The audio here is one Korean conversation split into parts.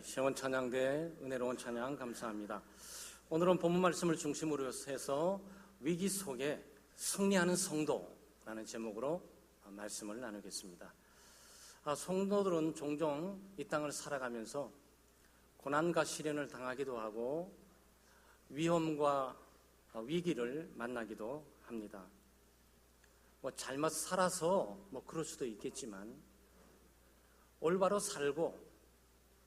시원 찬양대 은혜로운 찬양 감사합니다. 오늘은 본문 말씀을 중심으로 해서 위기 속에 승리하는 성도라는 제목으로 말씀을 나누겠습니다. 성도들은 종종 이 땅을 살아가면서 고난과 시련을 당하기도 하고 위험과 위기를 만나기도 합니다. 잘못 살아서 그럴 수도 있겠지만 올바로 살고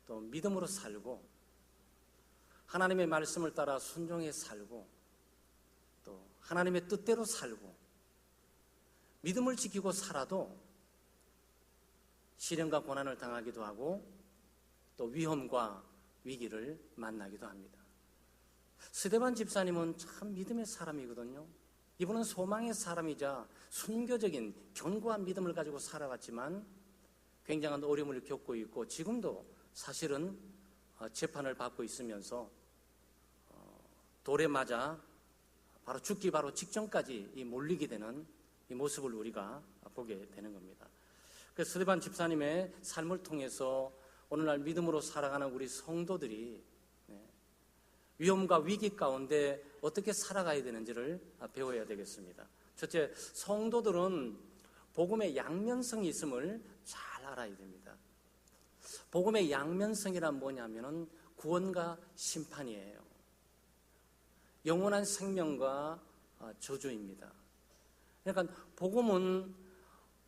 또 믿음으로 살고 하나님의 말씀을 따라 순종해 살고 또 하나님의 뜻대로 살고 믿음을 지키고 살아도 시련과 고난을 당하기도 하고 또 위험과 위기를 만나기도 합니다. 스데반 집사님은 참 믿음의 사람이거든요. 이분은 소망의 사람이자 순교적인 견고한 믿음을 가지고 살아왔지만 굉장한 어려움을 겪고 있고 지금도 사실은 재판을 받고 있으면서 돌에 맞아 바로 죽기 바로 직전까지 몰리게 되는 이 모습을 우리가 보게 되는 겁니다. 그래서 스데반 집사님의 삶을 통해서 오늘날 믿음으로 살아가는 우리 성도들이 위험과 위기 가운데 어떻게 살아가야 되는지를 배워야 되겠습니다. 첫째, 성도들은 복음의 양면성이 있음을 잘 알아야 됩니다. 복음의 양면성이란 뭐냐면은 구원과 심판이에요. 영원한 생명과 저주입니다. 그러니까 복음은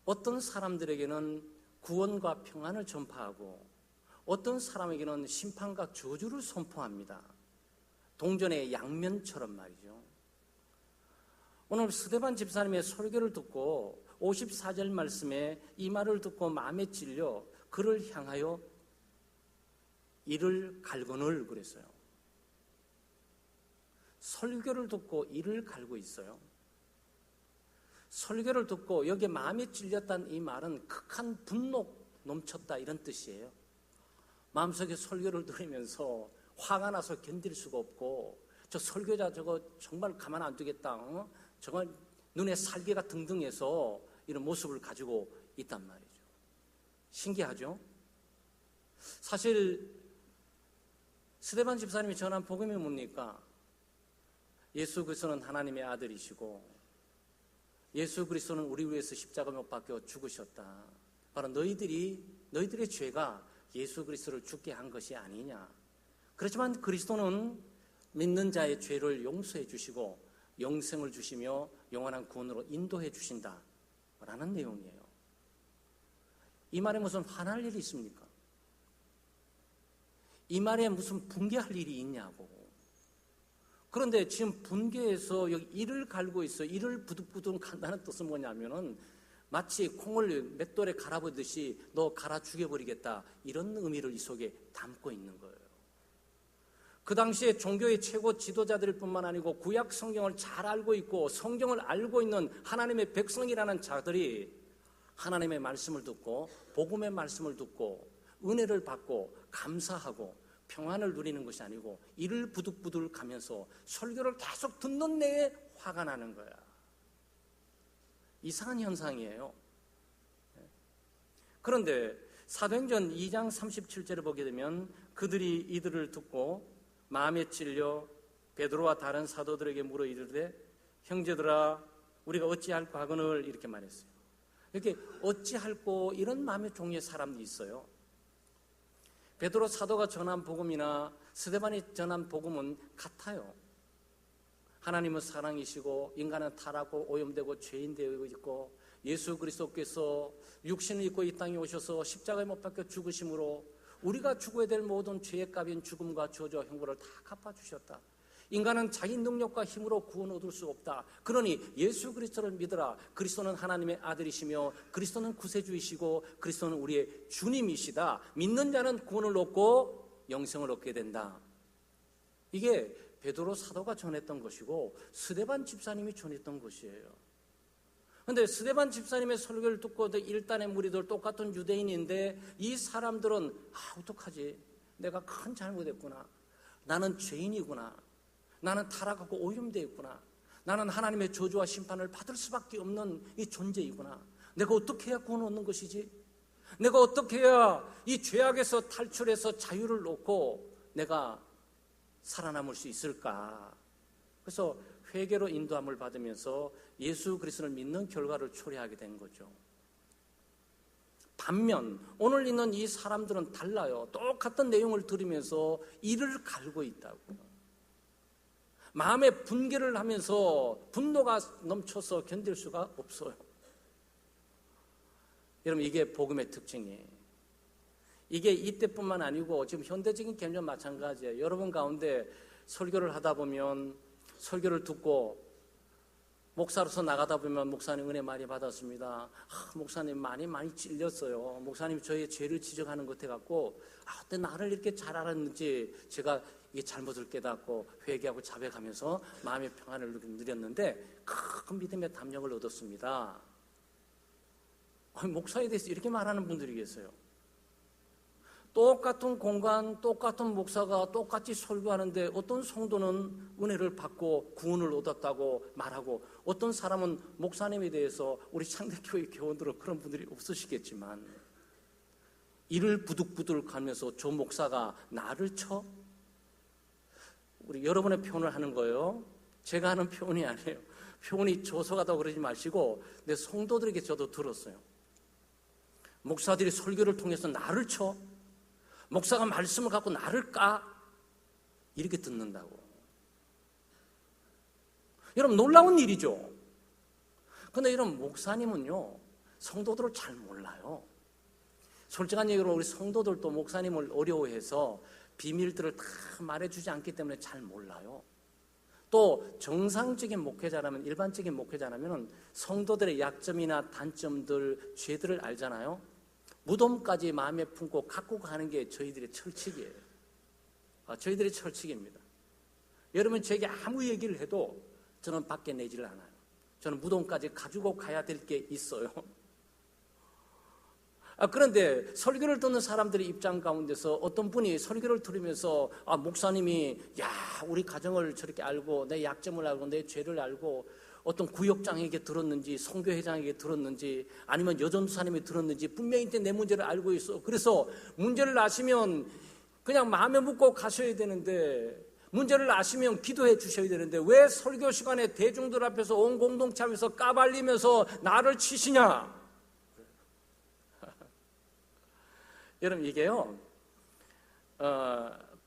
어떤 사람들에게는 구원과 평안을 전파하고 어떤 사람에게는 심판과 저주를 선포합니다. 동전의 양면처럼 말이죠. 오늘 스데반 집사님의 설교를 듣고 54절 말씀에 이 말을 듣고 마음에 찔려 그를 향하여 이를 갈거늘 그랬어요. 설교를 듣고 이를 갈고 있어요. 설교를 듣고 여기에 마음에 찔렸다는 이 말은 극한 분노 넘쳤다 이런 뜻이에요. 마음속에 설교를 들으면서 화가 나서 견딜 수가 없고 저 설교자 저거 정말 가만 안 두겠다. 정말 눈에 살기가 등등해서 이런 모습을 가지고 있단 말이죠. 신기하죠? 사실 스데반 집사님이 전한 복음이 뭡니까? 예수 그리스도는 하나님의 아들이시고 예수 그리스도는 우리 위해서 십자가 못 박혀 죽으셨다. 바로 너희들의 죄가 예수 그리스도를 죽게 한 것이 아니냐. 그렇지만 그리스도는 믿는 자의 죄를 용서해 주시고 영생을 주시며 영원한 구원으로 인도해 주신다라는 내용이에요. 이 말에 무슨 화날 일이 있습니까? 이 말에 무슨 분개할 일이 있냐고. 그런데 지금 분개해서 여기 이를 갈고 있어. 이를 부득부득 간다는 뜻은 뭐냐면은 마치 콩을 맷돌에 갈아보듯이 너 갈아 죽여버리겠다 이런 의미를 이 속에 담고 있는 거예요. 그 당시에 종교의 최고 지도자들 뿐만 아니고 구약 성경을 잘 알고 있고 성경을 알고 있는 하나님의 백성이라는 자들이 하나님의 말씀을 듣고 복음의 말씀을 듣고 은혜를 받고 감사하고 평안을 누리는 것이 아니고 이를 부득부득 가면서 설교를 계속 듣는 내에 화가 나는 거야. 이상한 현상이에요. 그런데 사도행전 2장 37절을 보게 되면 그들이 이들을 듣고 마음에 찔려 베드로와 다른 사도들에게 물어 이르되 형제들아 우리가 어찌할꼬 하거늘 이렇게 말했어요. 이렇게 어찌할꼬 이런 마음의 종류의 사람들이 있어요. 베드로 사도가 전한 복음이나 스데반이 전한 복음은 같아요. 하나님은 사랑이시고 인간은 타락하고 오염되고 죄인 되어 있고 예수 그리스도께서 육신을 입고 이 땅에 오셔서 십자가에 못 박혀 죽으심으로 우리가 죽어야 될 모든 죄의 값인 죽음과 저주와 형벌을 다 갚아주셨다. 인간은 자기 능력과 힘으로 구원 얻을 수 없다. 그러니 예수 그리스도를 믿으라. 그리스도는 하나님의 아들이시며 그리스도는 구세주이시고 그리스도는 우리의 주님이시다. 믿는 자는 구원을 얻고 영생을 얻게 된다. 이게 베드로 사도가 전했던 것이고 스데반 집사님이 전했던 것이에요. 그런데 스데반 집사님의 설교를 듣고 일단의 무리들 똑같은 유대인인데 이 사람들은 어떡하지? 내가 큰 잘못했구나. 나는 죄인이구나. 나는 타락하고 오염되어 있구나. 나는 하나님의 저주와 심판을 받을 수밖에 없는 이 존재이구나. 내가 어떻게 해야 구원 얻는 것이지? 내가 어떻게 해야 이 죄악에서 탈출해서 자유를 놓고 내가 살아남을 수 있을까? 그래서 회개로 인도함을 받으면서 예수 그리스도를 믿는 결과를 초래하게 된 거죠. 반면 오늘 있는 이 사람들은 달라요. 똑같은 내용을 들으면서 이를 갈고 있다고. 마음에 분개를 하면서 분노가 넘쳐서 견딜 수가 없어요. 여러분, 이게 복음의 특징이에요. 이게 이때뿐만 아니고 지금 현대적인 개념 마찬가지예요. 여러분 가운데 설교를 하다 보면, 설교를 듣고 목사로서 나가다 보면 목사님 은혜 많이 받았습니다. 목사님 많이 찔렸어요. 목사님 저의 죄를 지적하는 것 같고 어때 나를 이렇게 잘 알았는지 제가 이게 잘못을 깨닫고 회개하고 자백하면서 마음의 평안을 누렸는데 큰 믿음의 담력을 얻었습니다. 목사에 대해서 이렇게 말하는 분들이 계세요. 똑같은 공간, 똑같은 목사가 똑같이 설교하는데 어떤 성도는 은혜를 받고 구원을 얻었다고 말하고, 어떤 사람은 목사님에 대해서, 우리 창대교회 교원들은 그런 분들이 없으시겠지만, 이를 부득부득 가면서 저 목사가 나를 쳐? 우리 여러분의 표현을 하는 거예요. 제가 하는 표현이 아니에요. 표현이 조속하다고 그러지 마시고, 내 성도들에게 저도 들었어요. 목사들이 설교를 통해서 나를 쳐? 목사가 말씀을 갖고 나를 까? 이렇게 듣는다고. 여러분, 놀라운 일이죠. 그런데 이런 목사님은요, 성도들을 잘 몰라요. 솔직한 얘기로 우리 성도들도 목사님을 어려워해서 비밀들을 다 말해주지 않기 때문에 잘 몰라요. 또 정상적인 목회자라면, 일반적인 목회자라면 성도들의 약점이나 단점들, 죄들을 알잖아요. 무덤까지 마음에 품고 갖고 가는 게 저희들의 철칙이에요. 저희들의 철칙입니다. 여러분, 제게 아무 얘기를 해도 저는 밖에 내지를 않아요. 저는 무덤까지 가지고 가야 될 게 있어요. 그런데 설교를 듣는 사람들의 입장 가운데서 어떤 분이 설교를 들으면서 목사님이 우리 가정을 저렇게 알고 내 약점을 알고 내 죄를 알고 어떤 구역장에게 들었는지 선교회장에게 들었는지 아니면 여전도사님이 들었는지 분명히 내 문제를 알고 있어. 그래서 문제를 아시면 그냥 마음에 묻고 가셔야 되는데, 문제를 아시면 기도해 주셔야 되는데 왜 설교 시간에 대중들 앞에서 온 공동체 앞에서 까발리면서 나를 치시냐? 여러분, 이게요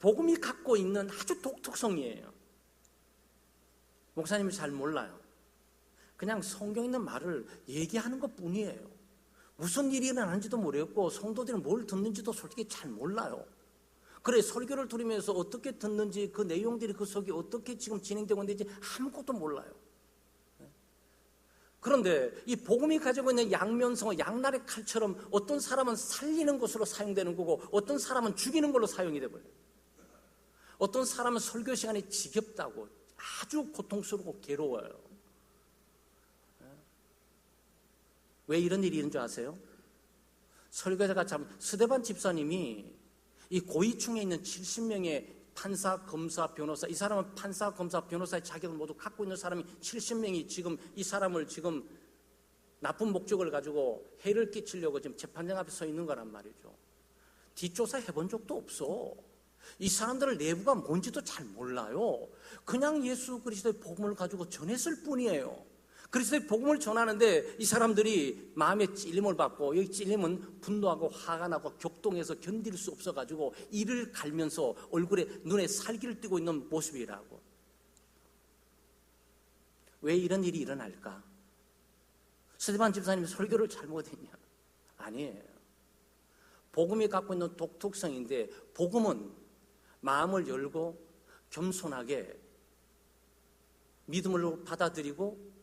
복음이 갖고 있는 아주 독특성이에요. 목사님이 잘 몰라요. 그냥 성경 있는 말을 얘기하는 것 뿐이에요. 무슨 일이 일어나는지도 모르겠고 성도들은 뭘 듣는지도 솔직히 잘 몰라요. 그래, 설교를 들으면서 어떻게 듣는지, 그 내용들이 그 속에 어떻게 지금 진행되고 있는지 아무것도 몰라요. 그런데 이 복음이 가지고 있는 양면성은 양날의 칼처럼 어떤 사람은 살리는 것으로 사용되는 거고 어떤 사람은 죽이는 걸로 사용이 되버려요. 어떤 사람은 설교 시간이 지겹다고, 아주 고통스럽고 괴로워요. 왜 이런 일이 있는 줄 아세요? 설교자가 스데반 집사님이 이 고위층에 있는 70명의 판사, 검사, 변호사, 이 사람은 판사, 검사, 변호사의 자격을 모두 갖고 있는 사람이 70명이 지금 이 사람을 지금 나쁜 목적을 가지고 해를 끼치려고 지금 재판장 앞에 서 있는 거란 말이죠. 뒷조사 해본 적도 없어. 이 사람들을 내부가 뭔지도 잘 몰라요. 그냥 예수 그리스도의 복음을 가지고 전했을 뿐이에요. 그리스도의 복음을 전하는데 이 사람들이 마음에 찔림을 받고, 여기 찔림은 분노하고 화가 나고 격동해서 견딜 수 없어가지고 이를 갈면서 얼굴에 눈에 살기를 띠고 있는 모습이라고. 왜 이런 일이 일어날까? 스데반 집사님이 설교를 잘못했냐? 아니에요. 복음이 갖고 있는 독특성인데, 복음은 마음을 열고 겸손하게 믿음으로 받아들이고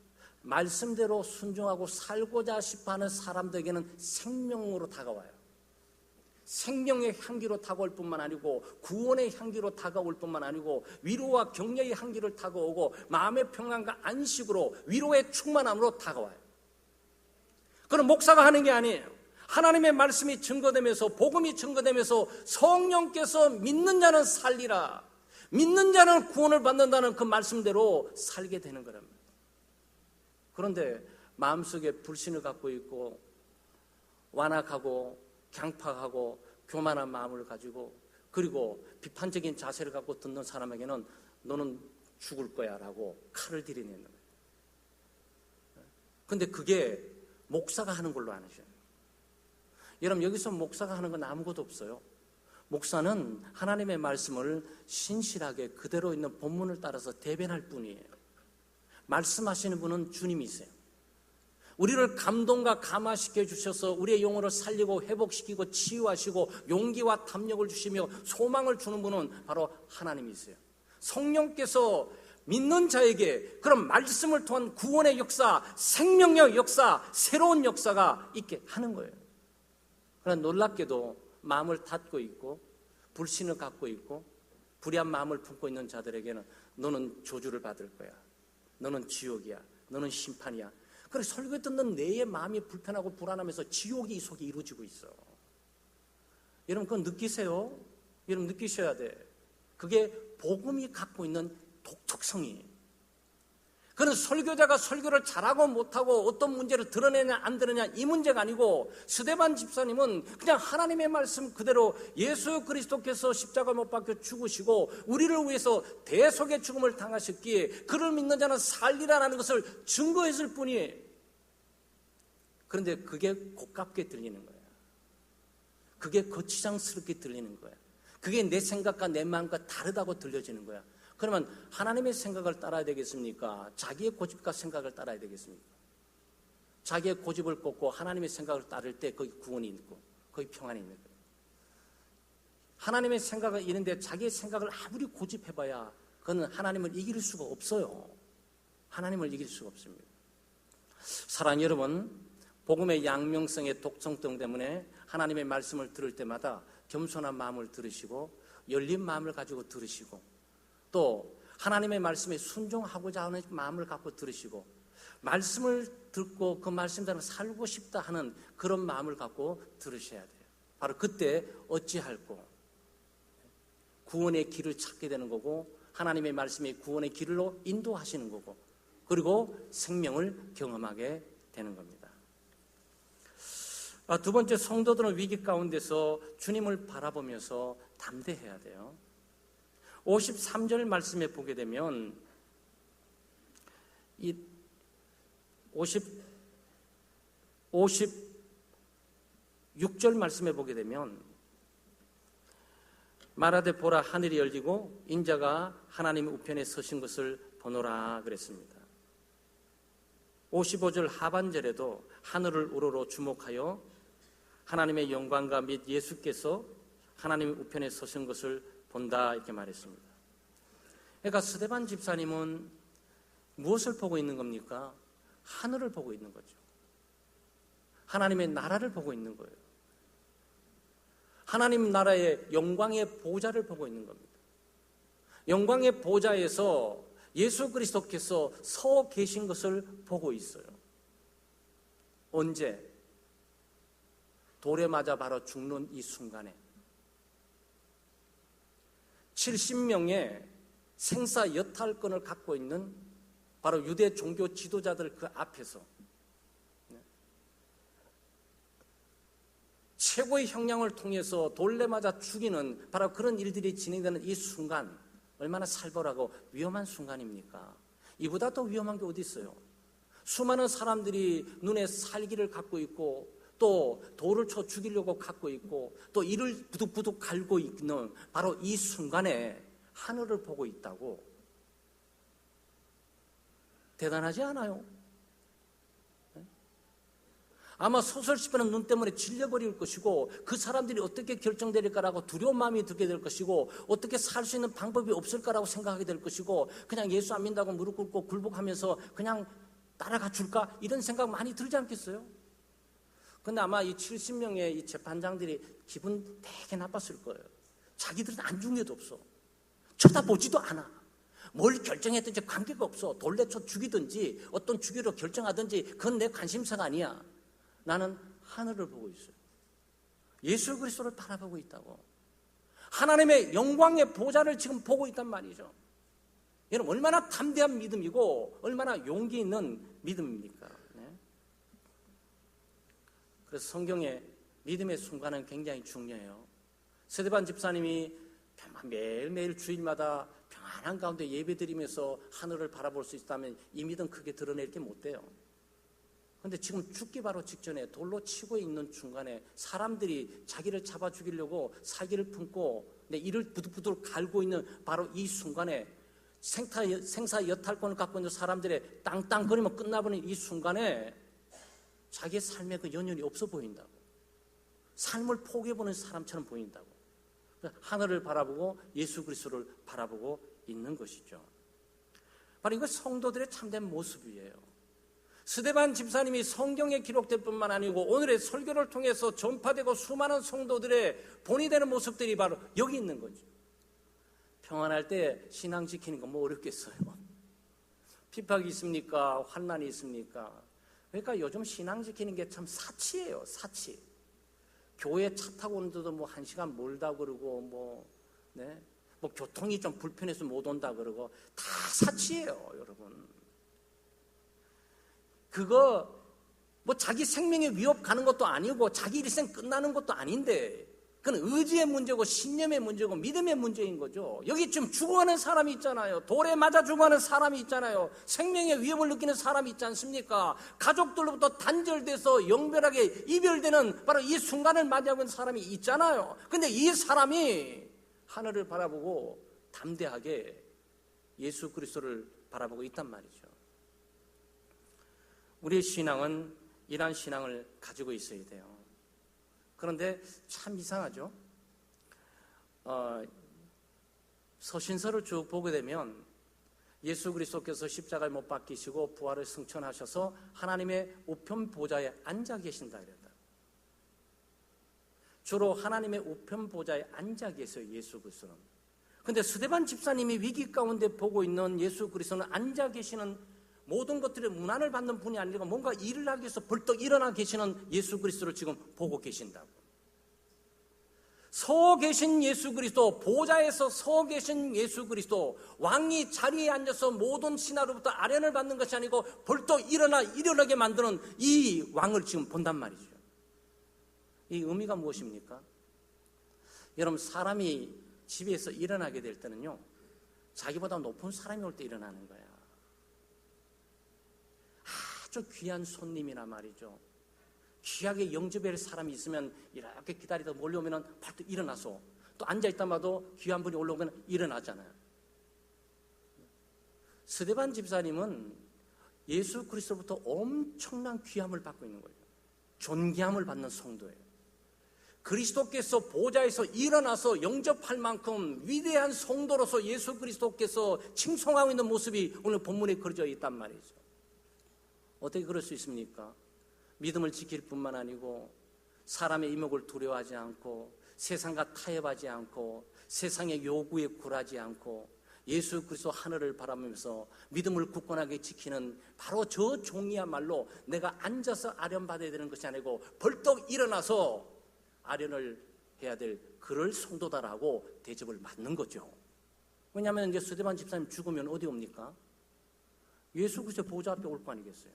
말씀대로 순종하고 살고자 싶어하는 사람들에게는 생명으로 다가와요. 생명의 향기로 다가올 뿐만 아니고 구원의 향기로 다가올 뿐만 아니고 위로와 격려의 향기를 다가오고 마음의 평안과 안식으로 위로의 충만함으로 다가와요. 그건 목사가 하는 게 아니에요. 하나님의 말씀이 증거되면서, 복음이 증거되면서 성령께서 믿는 자는 살리라, 믿는 자는 구원을 받는다는 그 말씀대로 살게 되는 거랍니다. 그런데 마음속에 불신을 갖고 있고 완악하고 강팍하고 교만한 마음을 가지고 그리고 비판적인 자세를 갖고 듣는 사람에게는 너는 죽을 거야 라고 칼을 들이내는 거예요. 근데 그게 목사가 하는 걸로 아시죠? 여러분, 여기서 목사가 하는 건 아무것도 없어요. 목사는 하나님의 말씀을 신실하게 그대로 있는 본문을 따라서 대변할 뿐이에요. 말씀하시는 분은 주님이세요. 우리를 감동과 감화시켜 주셔서 우리의 영혼을 살리고 회복시키고 치유하시고 용기와 담력을 주시며 소망을 주는 분은 바로 하나님이세요. 성령께서 믿는 자에게 그런 말씀을 통한 구원의 역사, 생명의 역사, 새로운 역사가 있게 하는 거예요. 그러나 놀랍게도 마음을 닫고 있고 불신을 갖고 있고 불의한 마음을 품고 있는 자들에게는 너는 저주를 받을 거야, 너는 지옥이야, 너는 심판이야. 그래서 설교 듣는 내의 마음이 불편하고 불안하면서 지옥이 이 속에 이루어지고 있어. 여러분, 그건 느끼세요? 여러분, 느끼셔야 돼. 그게 복음이 갖고 있는 독특성이에요. 그는 설교자가 설교를 잘하고 못하고 어떤 문제를 드러내냐 안 드러내냐 이 문제가 아니고, 스데반 집사님은 그냥 하나님의 말씀 그대로 예수 그리스도께서 십자가 못 박혀 죽으시고 우리를 위해서 대속의 죽음을 당하셨기에 그를 믿는 자는 살리라는 것을 증거했을 뿐이에요. 그런데 그게 고깝게 들리는 거예요. 그게 거치장스럽게 들리는 거예요. 그게 내 생각과 내 마음과 다르다고 들려지는 거야. 그러면 하나님의 생각을 따라야 되겠습니까? 자기의 고집과 생각을 따라야 되겠습니까? 자기의 고집을 꺾고 하나님의 생각을 따를 때 거기 구원이 있고 거기 평안이 있는 거예요. 하나님의 생각은 이런데 자기의 생각을 아무리 고집해봐야 그건 하나님을 이길 수가 없어요. 하나님을 이길 수가 없습니다. 사랑하는 여러분, 복음의 양명성의 독성성 때문에 하나님의 말씀을 들을 때마다 겸손한 마음을 들으시고 열린 마음을 가지고 들으시고 또 하나님의 말씀에 순종하고자 하는 마음을 갖고 들으시고 말씀을 듣고 그 말씀대로 살고 싶다 하는 그런 마음을 갖고 들으셔야 돼요. 바로 그때 어찌할꼬 구원의 길을 찾게 되는 거고 하나님의 말씀이 구원의 길로 인도하시는 거고 그리고 생명을 경험하게 되는 겁니다. 두 번째, 성도들은 위기 가운데서 주님을 바라보면서 담대해야 돼요. 53절 말씀에 보게 되면 이 56절 말씀에 보게 되면 말하되 보라 하늘이 열리고 인자가 하나님의 우편에 서신 것을 보노라 그랬습니다. 55절 하반절에도 하늘을 우러러 주목하여 하나님의 영광과 및 예수께서 하나님의 우편에 서신 것을 본다 이렇게 말했습니다. 그러니까 스데반 집사님은 무엇을 보고 있는 겁니까? 하늘을 보고 있는 거죠. 하나님의 나라를 보고 있는 거예요. 하나님 나라의 영광의 보좌를 보고 있는 겁니다. 영광의 보좌에서 예수 그리스도께서 서 계신 것을 보고 있어요. 언제? 돌에 맞아 바로 죽는 이 순간에 70명의 생사 여탈권을 갖고 있는 바로 유대 종교 지도자들 그 앞에서 최고의 형량을 통해서 돌에 맞아 죽이는 바로 그런 일들이 진행되는 이 순간, 얼마나 살벌하고 위험한 순간입니까? 이보다 더 위험한 게 어디 있어요? 수많은 사람들이 눈에 살기를 갖고 있고 또 돌을 쳐 죽이려고 갖고 있고 또 이를 부득부득 갈고 있는 바로 이 순간에 하늘을 보고 있다고. 대단하지 않아요? 아마 소설집에는 눈 때문에 질려버릴 것이고 그 사람들이 어떻게 결정될까라고 두려운 마음이 들게 될 것이고 어떻게 살 수 있는 방법이 없을까라고 생각하게 될 것이고 그냥 예수 안 믿는다고 무릎 꿇고 굴복하면서 그냥 따라가 줄까 이런 생각 많이 들지 않겠어요? 근데 아마 이 70명의 이 재판장들이 기분 되게 나빴을 거예요. 자기들은 안중 게도 없어. 쳐다보지도 않아. 뭘 결정했든지 관계가 없어. 돌려쳐 죽이든지 어떤 주기로 결정하든지 그건 내 관심사가 아니야. 나는 하늘을 보고 있어요. 예수 그리스도를 바라보고 있다고. 하나님의 영광의 보좌를 지금 보고 있단 말이죠. 여러분 얼마나 담대한 믿음이고 얼마나 용기 있는 믿음입니까? 네? 그래서 성경에 믿음의 순간은 굉장히 중요해요. 스데반 집사님이 매일매일 주일마다 평안한 가운데 예배드리면서 하늘을 바라볼 수 있다면 이 믿음 크게 드러낼 게 못 돼요. 그런데 지금 죽기 바로 직전에 돌로 치고 있는 중간에 사람들이 자기를 잡아 죽이려고 사기를 품고 이를 부들부들 갈고 있는 바로 이 순간에 생사 여탈권을 갖고 있는 사람들의 땅땅거리면 끝나버리는 이 순간에 자기의 삶에 그 연연이 없어 보인다고. 삶을 포기해보는 사람처럼 보인다고. 하늘을 바라보고 예수 그리스도를 바라보고 있는 것이죠. 바로 이거 성도들의 참된 모습이에요. 스데반 집사님이 성경에 기록될 뿐만 아니고 오늘의 설교를 통해서 전파되고 수많은 성도들의 본이 되는 모습들이 바로 여기 있는 거죠. 평안할 때 신앙 지키는 건 뭐 어렵겠어요. 핍박이 있습니까? 환난이 있습니까? 그러니까 요즘 신앙 지키는 게 참 사치예요. 사치. 교회 차 타고 오는데도 뭐 1시간 멀다 그러고 뭐 교통이 좀 불편해서 못 온다 그러고 다 사치예요, 여러분. 그거 뭐 자기 생명에 위협 가는 것도 아니고 자기 일생 끝나는 것도 아닌데 그건 의지의 문제고 신념의 문제고 믿음의 문제인 거죠. 여기 지금 죽어가는 사람이 있잖아요. 돌에 맞아 죽어가는 사람이 있잖아요. 생명의 위협을 느끼는 사람이 있지 않습니까? 가족들로부터 단절돼서 영별하게 이별되는 바로 이 순간을 맞이하고 있는 사람이 있잖아요. 근데 이 사람이 하늘을 바라보고 담대하게 예수 그리스도를 바라보고 있단 말이죠. 우리의 신앙은 이러한 신앙을 가지고 있어야 돼요. 그런데 참 이상하죠. 서신서를 쭉 보게 되면 예수 그리스도께서 십자가에 못 박히시고 부활을 승천하셔서 하나님의 우편 보좌에 앉아 계신다 이랬다. 주로 하나님의 우편 보좌에 앉아 계세요, 예수 그리스도는. 그런데 스데반 집사님이 위기 가운데 보고 있는 예수 그리스도는 앉아 계시는 모든 것들의 문안을 받는 분이 아니라 뭔가 일을 하기 위해서 벌떡 일어나 계시는 예수 그리스도를 지금 보고 계신다고. 서 계신 예수 그리스도, 보좌에서 서 계신 예수 그리스도, 왕이 자리에 앉아서 모든 신하로부터 아련을 받는 것이 아니고 벌떡 일어나게 만드는 이 왕을 지금 본단 말이죠. 이 의미가 무엇입니까? 여러분, 사람이 집에서 일어나게 될 때는요, 자기보다 높은 사람이 올 때 일어나는 거야. 아주 귀한 손님이나 말이죠. 귀하게 영접할 사람이 있으면 이렇게 기다리다 몰려오면 발도 일어나서 또 앉아있다마도 귀한 분이 올라오면 일어나잖아요. 스데반 집사님은 예수 그리스도부터 엄청난 귀함을 받고 있는 거예요. 존귀함을 받는 성도예요. 그리스도께서 보좌에서 일어나서 영접할 만큼 위대한 성도로서 예수 그리스도께서 칭송하고 있는 모습이 오늘 본문에 그려져 있단 말이죠. 어떻게 그럴 수 있습니까? 믿음을 지킬 뿐만 아니고 사람의 이목을 두려워하지 않고 세상과 타협하지 않고 세상의 요구에 굴하지 않고 예수 그리스도 하늘을 바라보면서 믿음을 굳건하게 지키는 바로 저 종이야말로 내가 앉아서 아련받아야 되는 것이 아니고 벌떡 일어나서 아련을 해야 될 그럴 성도다라고 대접을 받는 거죠. 왜냐하면 이제 스데반 집사님 죽으면 어디 옵니까? 예수 그리스도 보좌 앞에 올 거 아니겠어요?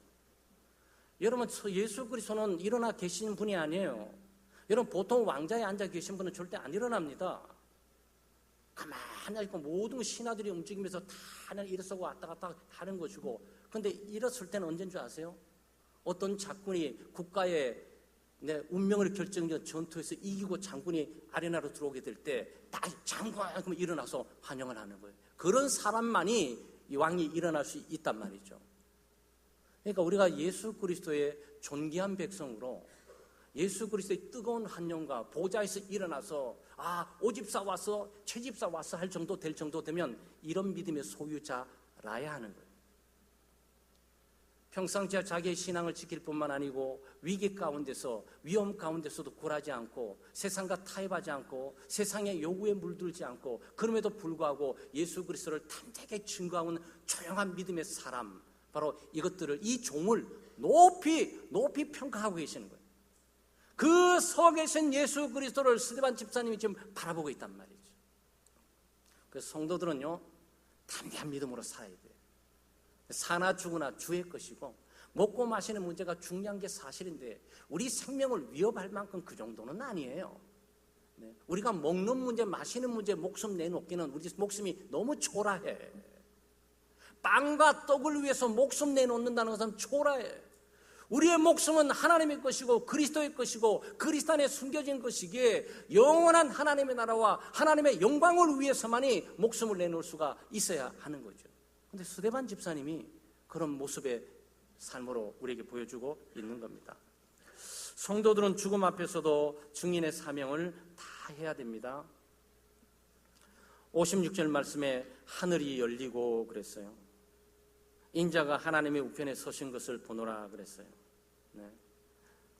여러분, 예수 그리스도는 일어나 계시는 분이 아니에요. 여러분, 보통 왕자에 앉아 계신 분은 절대 안 일어납니다. 가만히 있고 모든 신하들이 움직이면서 다 일어서고 왔다 갔다 하는 것이고, 그런데 일었을 때는 언제인 줄 아세요? 어떤 장군이 국가의 운명을 결정짓는 전투에서 이기고 장군이 아레나로 들어오게 될 때 딱 장군 그러면 일어나서 환영을 하는 거예요. 그런 사람만이 이 왕이 일어날 수 있단 말이죠. 그러니까 우리가 예수 그리스도의 존귀한 백성으로 예수 그리스도의 뜨거운 환영과 보좌에서 일어나서 오집사 왔어, 최집사 왔어 할 정도 될 정도 되면 이런 믿음의 소유자라야 하는 거예요. 평상시에 자기의 신앙을 지킬 뿐만 아니고 위기 가운데서 위험 가운데서도 굴하지 않고 세상과 타협하지 않고 세상의 요구에 물들지 않고 그럼에도 불구하고 예수 그리스도를 담대하게 증거하는 조용한 믿음의 사람, 바로 이것들을, 이 종을 높이 평가하고 계시는 거예요. 그 서 계신 예수 그리스도를 스데반 집사님이 지금 바라보고 있단 말이죠. 그래서 성도들은요, 담대한 믿음으로 살아야 돼요. 사나 죽으나 주의 것이고 먹고 마시는 문제가 중요한 게 사실인데 우리 생명을 위협할 만큼 그 정도는 아니에요. 우리가 먹는 문제, 마시는 문제 목숨 내놓기는 우리 목숨이 너무 초라해. 빵과 떡을 위해서 목숨 내놓는다는 것은 초라해. 우리의 목숨은 하나님의 것이고 그리스도의 것이고 그리스도 안에 숨겨진 것이기에 영원한 하나님의 나라와 하나님의 영광을 위해서만이 목숨을 내놓을 수가 있어야 하는 거죠. 그런데 스데반 집사님이 그런 모습의 삶으로 우리에게 보여주고 있는 겁니다. 성도들은 죽음 앞에서도 증인의 사명을 다 해야 됩니다. 56절 말씀에 하늘이 열리고 그랬어요. 인자가 하나님의 우편에 서신 것을 보노라 그랬어요. 네.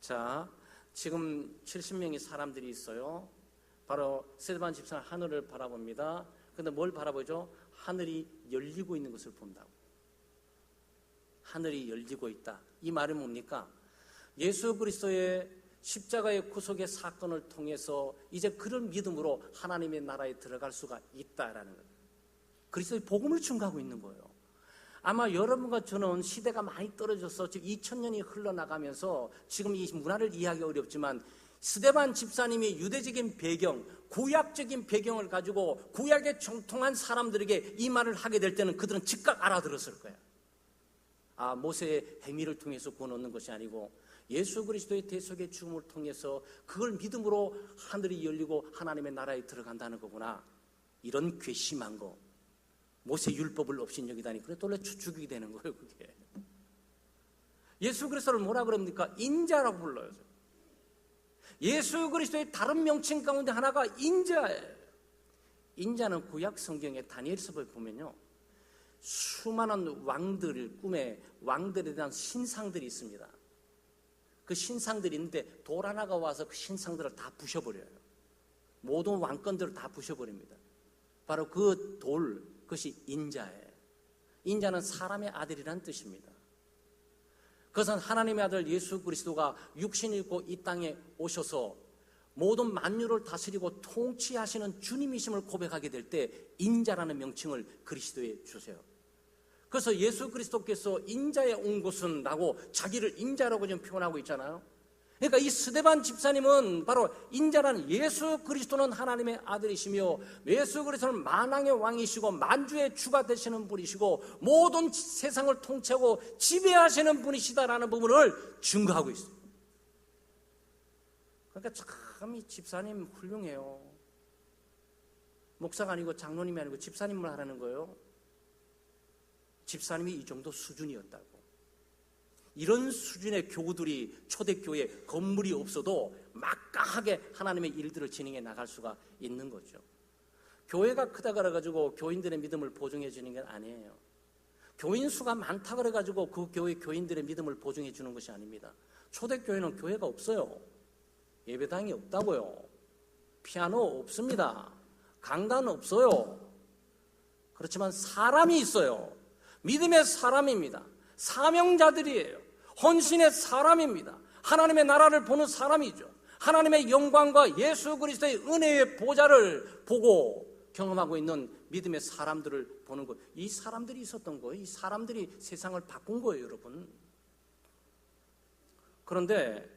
자, 지금 70명의 사람들이 있어요. 바로 스데반 집사는 하늘을 바라봅니다. 그런데 뭘 바라보죠? 하늘이 열리고 있는 것을 본다고. 하늘이 열리고 있다. 이 말은 뭡니까? 예수 그리스도의 십자가의 구속의 사건을 통해서 이제 그런 믿음으로 하나님의 나라에 들어갈 수가 있다라는 거예요. 그리스도의 복음을 증거하고 있는 거예요. 아마 여러분과 저는 시대가 많이 떨어져서 지금 2000년이 흘러나가면서 지금 이 문화를 이해하기 어렵지만 스데반 집사님이 유대적인 배경, 구약적인 배경을 가지고 구약에 정통한 사람들에게 이 말을 하게 될 때는 그들은 즉각 알아들었을 거예요. 아, 모세의 행위를 통해서 구원 얻는 것이 아니고 예수 그리스도의 대속의 죽음을 통해서 그걸 믿음으로 하늘이 열리고 하나님의 나라에 들어간다는 거구나. 이런 괘씸한 거, 모세 율법을 업신여기다니 그래 또 원래 죽이게 되는 거예요. 그게 예수 그리스도를 뭐라 그럽니까? 인자라고 불러요. 예수 그리스도의 다른 명칭 가운데 하나가 인자예요. 인자는 구약 성경에 다니엘서에 보면요, 수많은 왕들, 꿈에 왕들에 대한 신상들이 있습니다. 그 신상들이 있는데 돌 하나가 와서 그 신상들을 다 부셔버려요. 모든 왕권들을 다 부셔버립니다. 바로 그 돌, 그것이 인자예요. 인자는 사람의 아들이라는 뜻입니다. 그것은 하나님의 아들 예수 그리스도가 육신을 입고 이 땅에 오셔서 모든 만유를 다스리고 통치하시는 주님이심을 고백하게 될 때 인자라는 명칭을 그리스도에 주세요. 그래서 예수 그리스도께서 인자에 온 것은 라고 자기를 인자라고 지금 표현하고 있잖아요. 그러니까 이 스데반 집사님은 바로 인자라는, 예수 그리스도는 하나님의 아들이시며 예수 그리스도는 만왕의 왕이시고 만주의 주가 되시는 분이시고 모든 세상을 통치하고 지배하시는 분이시다라는 부분을 증거하고 있어요. 그러니까 참 이 집사님 훌륭해요. 목사가 아니고 장로님이 아니고 집사님을 하라는 거예요. 집사님이 이 정도 수준이었다고. 이런 수준의 교우들이 초대교회 건물이 없어도 막강하게 하나님의 일들을 진행해 나갈 수가 있는 거죠. 교회가 크다 그래가지고 교인들의 믿음을 보증해 주는 게 아니에요. 교인 수가 많다 그래가지고 그 교회 교인들의 믿음을 보증해 주는 것이 아닙니다. 초대교회는 교회가 없어요. 예배당이 없다고요. 피아노 없습니다. 강단 없어요. 그렇지만 사람이 있어요. 믿음의 사람입니다. 사명자들이에요. 헌신의 사람입니다. 하나님의 나라를 보는 사람이죠. 하나님의 영광과 예수 그리스도의 은혜의 보좌를 보고 경험하고 있는 믿음의 사람들을 보는 것. 이 사람들이 있었던 거예요. 이 사람들이 세상을 바꾼 거예요, 여러분. 그런데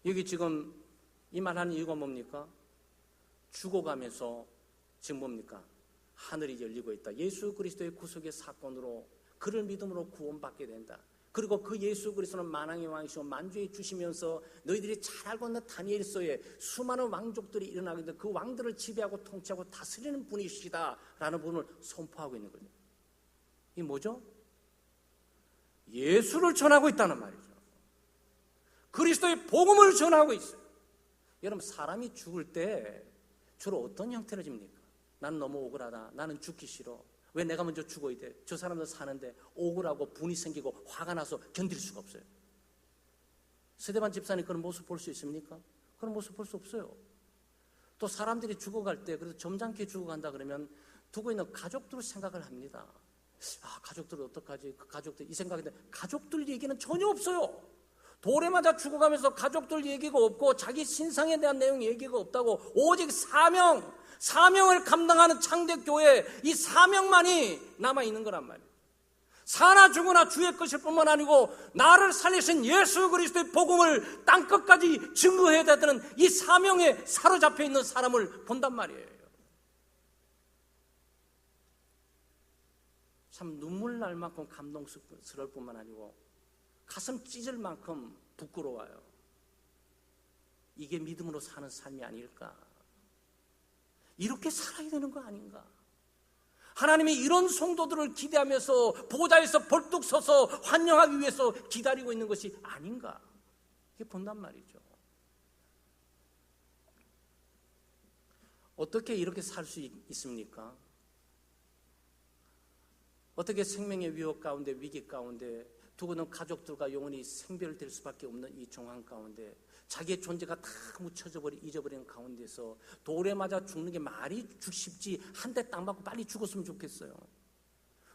여기 지금 이 말하는 이유가 뭡니까? 죽어가면서 지금 뭡니까? 하늘이 열리고 있다. 예수 그리스도의 구속의 사건으로 그를 믿음으로 구원받게 된다. 그리고 그 예수 그리스도는 만왕의 왕이시고 만주에 주시면서 너희들이 잘 알고 있는 다니엘서에 수많은 왕족들이 일어나게 되는데 그 왕들을 지배하고 통치하고 다스리는 분이시다라는 부분을 선포하고 있는 거죠. 이게 뭐죠? 예수를 전하고 있다는 말이죠. 그리스도의 복음을 전하고 있어요. 여러분, 사람이 죽을 때 주로 어떤 형태를 집니까? 나는 너무 억울하다. 나는 죽기 싫어. 왜 내가 먼저 죽어야 돼? 저 사람들 사는데 억울하고 분이 생기고 화가 나서 견딜 수가 없어요. 스데반 집사님 그런 모습 볼 수 있습니까? 그런 모습 볼 수 없어요. 또 사람들이 죽어갈 때 그래서 점잖게 죽어간다 그러면 두고 있는 가족들 생각을 합니다. 아, 가족들 어떡하지? 그 가족들 이 생각인데 가족들 얘기는 전혀 없어요. 돌에 맞아 죽어가면서 가족들 얘기가 없고 자기 신상에 대한 내용 얘기가 없다고. 오직 사명을 감당하는 창대교회, 이 사명만이 남아있는 거란 말이에요. 사나 죽으나 주의 것일 뿐만 아니고 나를 살리신 예수 그리스도의 복음을 땅끝까지 증거해야 되는 이 사명에 사로잡혀 있는 사람을 본단 말이에요. 참 눈물 날 만큼 감동스러울 뿐만 아니고 가슴 찢을 만큼 부끄러워요. 이게 믿음으로 사는 삶이 아닐까? 이렇게 살아야 되는 거 아닌가? 하나님이 이런 성도들을 기대하면서 보좌에서 벌떡 서서 환영하기 위해서 기다리고 있는 것이 아닌가? 이게 본단 말이죠. 어떻게 이렇게 살 수 있습니까? 어떻게 생명의 위협 가운데, 위기 가운데, 두고는 가족들과 영원히 생별될 수밖에 없는 이 정황 가운데 자기의 존재가 다 잊어버리는 가운데서 돌에 맞아 죽는 게 말이 쉽지, 한 대 딱 맞고 빨리 죽었으면 좋겠어요.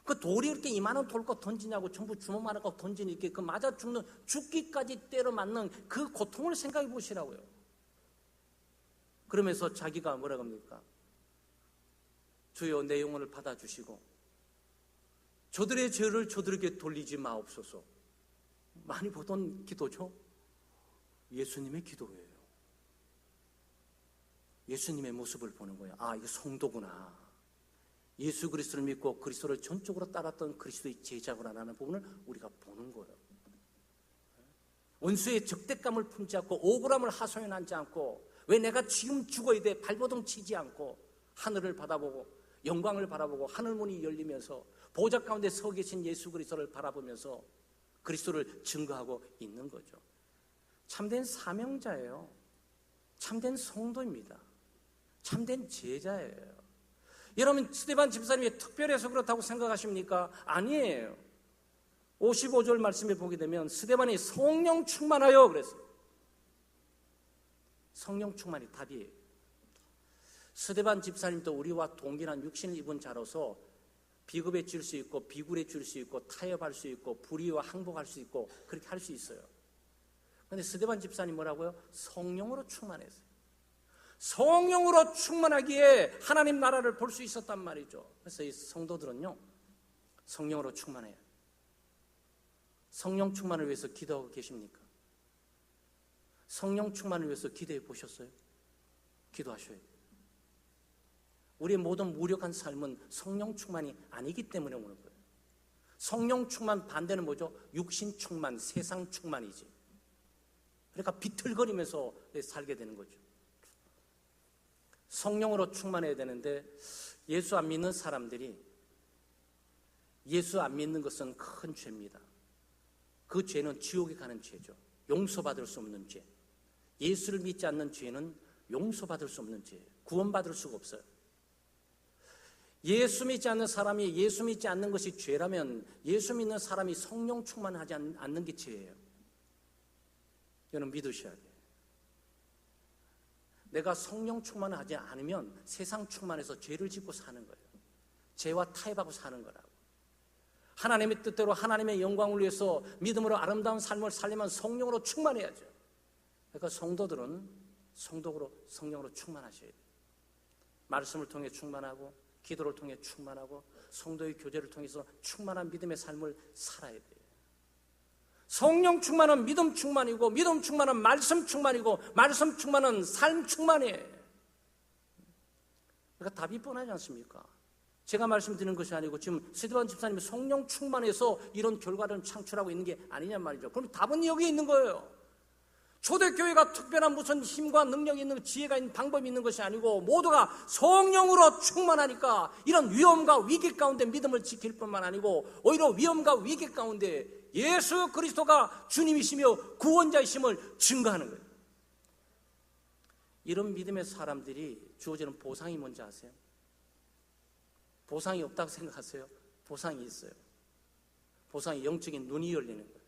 그 돌이 이렇게 이만한 돌거 던지냐고, 전부 주먹만한 거 던지니까 그 맞아 죽는, 죽기까지 때려 맞는 그 고통을 생각해 보시라고요. 그러면서 자기가 뭐라고 합니까? 주여 내 영혼을 받아주시고 저들의 죄를 저들에게 돌리지 마옵소서. 많이 보던 기도죠. 예수님의 기도예요. 예수님의 모습을 보는 거예요. 아, 이거 성도구나. 예수 그리스도를 믿고 그리스도를 전적으로 따랐던 그리스도의 제자구나라는 부분을 우리가 보는 거예요. 원수의 적대감을 품지 않고 억울함을 하소연하지 않고, 왜 내가 지금 죽어야 돼? 발버둥 치지 않고 하늘을 바라보고 영광을 바라보고 하늘 문이 열리면서 보좌 가운데 서 계신 예수 그리스도를 바라보면서 그리스도를 증거하고 있는 거죠. 참된 사명자예요. 참된 성도입니다. 참된 제자예요. 여러분, 스데반 집사님이 특별해서 그렇다고 생각하십니까? 아니에요. 55절 말씀에 보게 되면 스데반이 성령 충만하여 그랬어요. 성령 충만이 답이에요. 스데반 집사님도 우리와 동일한 육신을 입은 자로서 비겁해질 수 있고 비굴해질 수 있고 타협할 수 있고 불의와 항복할 수 있고 그렇게 할 수 있어요. 그런데 스데반 집사님 뭐라고요? 성령으로 충만했어요. 성령으로 충만하기에 하나님 나라를 볼 수 있었단 말이죠. 그래서 이 성도들은요, 성령으로 충만해요. 성령 충만을 위해서 기도하고 계십니까? 성령 충만을 위해서 기도해 보셨어요? 기도하셔야 돼요. 우리의 모든 무력한 삶은 성령 충만이 아니기 때문에 오는 거예요. 성령 충만 반대는 뭐죠? 육신 충만, 세상 충만이지. 그러니까 비틀거리면서 살게 되는 거죠. 성령으로 충만해야 되는데 예수 안 믿는 사람들이, 예수 안 믿는 것은 큰 죄입니다. 그 죄는 지옥에 가는 죄죠. 용서받을 수 없는 죄. 예수를 믿지 않는 죄는 용서받을 수 없는 죄예요. 구원받을 수가 없어요. 예수 믿지 않는 사람이 예수 믿지 않는 것이 죄라면 예수 믿는 사람이 성령 충만하지 않는 게 죄예요. 이거는 믿으셔야 돼요. 내가 성령 충만을 하지 않으면 세상 충만해서 죄를 짓고 사는 거예요. 죄와 타협하고 사는 거라고. 하나님의 뜻대로 하나님의 영광을 위해서 믿음으로 아름다운 삶을 살려면 성령으로 충만해야죠. 그러니까 성도들은 성령으로 충만하셔야 돼요. 말씀을 통해 충만하고, 기도를 통해 충만하고, 성도의 교제를 통해서 충만한 믿음의 삶을 살아야 돼요. 성령 충만은 믿음 충만이고, 믿음 충만은 말씀 충만이고, 말씀 충만은 삶 충만이에요. 그러니까 답이 뻔하지 않습니까? 제가 말씀드리는 것이 아니고 지금 스데반 집사님이 성령 충만해서 이런 결과를 창출하고 있는 게 아니냔 말이죠. 그럼 답은 여기에 있는 거예요. 초대교회가 특별한 무슨 힘과 능력이 있는, 지혜가 있는, 방법이 있는 것이 아니고 모두가 성령으로 충만하니까 이런 위험과 위기 가운데 믿음을 지킬 뿐만 아니고 오히려 위험과 위기 가운데 예수 그리스도가 주님이시며 구원자이심을 증거하는 거예요. 이런 믿음의 사람들이 주어지는 보상이 뭔지 아세요? 보상이 없다고 생각하세요? 보상이 있어요. 보상이 영적인 눈이 열리는 거예요.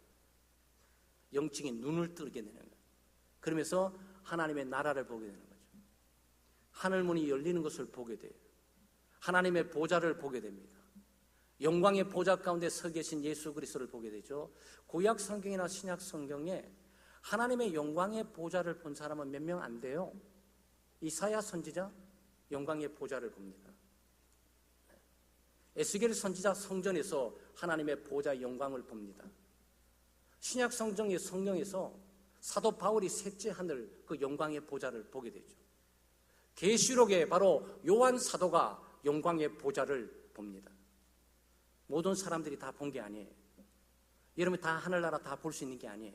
영적인 눈을 뜨게 되는 거예요. 그러면서 하나님의 나라를 보게 되는 거죠. 하늘문이 열리는 것을 보게 돼요. 하나님의 보좌를 보게 됩니다. 영광의 보좌 가운데 서 계신 예수 그리스도를 보게 되죠. 구약 성경이나 신약 성경에 하나님의 영광의 보좌를 본 사람은 몇 명 안 돼요. 이사야 선지자 영광의 보좌를 봅니다. 에스겔 선지자 성전에서 하나님의 보좌의 영광을 봅니다. 신약 성경의 성령에서 사도 바울이 셋째 하늘 그 영광의 보좌를 보게 되죠. 계시록에 바로 요한 사도가 영광의 보좌를 봅니다. 모든 사람들이 다 본 게 아니에요. 여러분이 다 하늘나라 다 볼 수 있는 게 아니에요.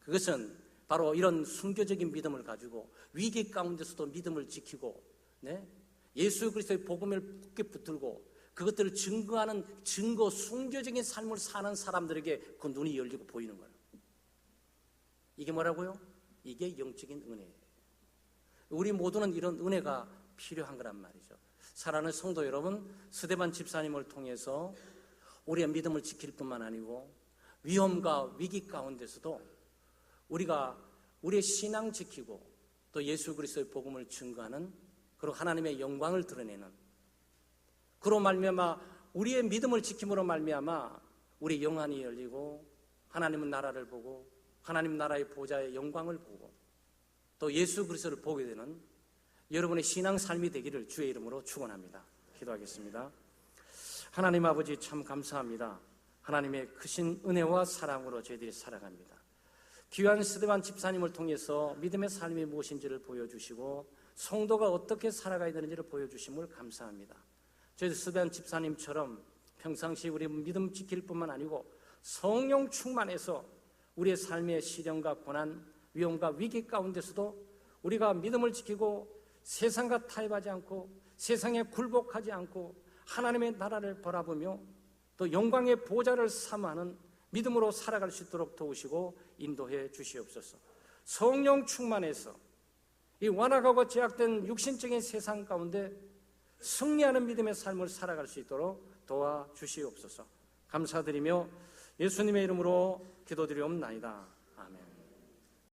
그것은 바로 이런 순교적인 믿음을 가지고 위기 가운데서도 믿음을 지키고, 네? 예수 그리스도의 복음을 굳게 붙들고 그것들을 증거하는 증거 순교적인 삶을 사는 사람들에게 그 눈이 열리고 보이는 거예요. 이게 뭐라고요? 이게 영적인 은혜예요. 우리 모두는 이런 은혜가 필요한 거란 말이죠. 사랑하는 성도 여러분, 스데반 집사님을 통해서 우리의 믿음을 지킬 뿐만 아니고 위험과 위기 가운데서도 우리가 우리의 신앙 지키고 또 예수 그리스도의 복음을 증거하는, 그리고 하나님의 영광을 드러내는, 그로 말미암아 우리의 믿음을 지킴으로 말미암아 우리 영안이 열리고 하나님의 나라를 보고 하나님 나라의 보좌의 영광을 보고 또 예수 그리스도를 보게 되는 여러분의 신앙 삶이 되기를 주의 이름으로 축원합니다. 기도하겠습니다. 하나님 아버지, 참 감사합니다. 하나님의 크신 은혜와 사랑으로 저희들이 살아갑니다. 귀한 스데반 집사님을 통해서 믿음의 삶이 무엇인지를 보여주시고 성도가 어떻게 살아가야 되는지를 보여주심을 감사합니다. 저희 스데반 집사님처럼 평상시 우리 믿음 지킬 뿐만 아니고 성령 충만해서 우리의 삶의 시련과 고난, 위험과 위기 가운데서도 우리가 믿음을 지키고 세상과 타협하지 않고 세상에 굴복하지 않고 하나님의 나라를 바라보며 또 영광의 보좌를 삼하는 믿음으로 살아갈 수 있도록 도우시고 인도해 주시옵소서. 성령 충만해서 이 완악하고 제약된 육신적인 세상 가운데 승리하는 믿음의 삶을 살아갈 수 있도록 도와주시옵소서. 감사드리며 예수님의 이름으로 기도드리옵나이다. 아멘.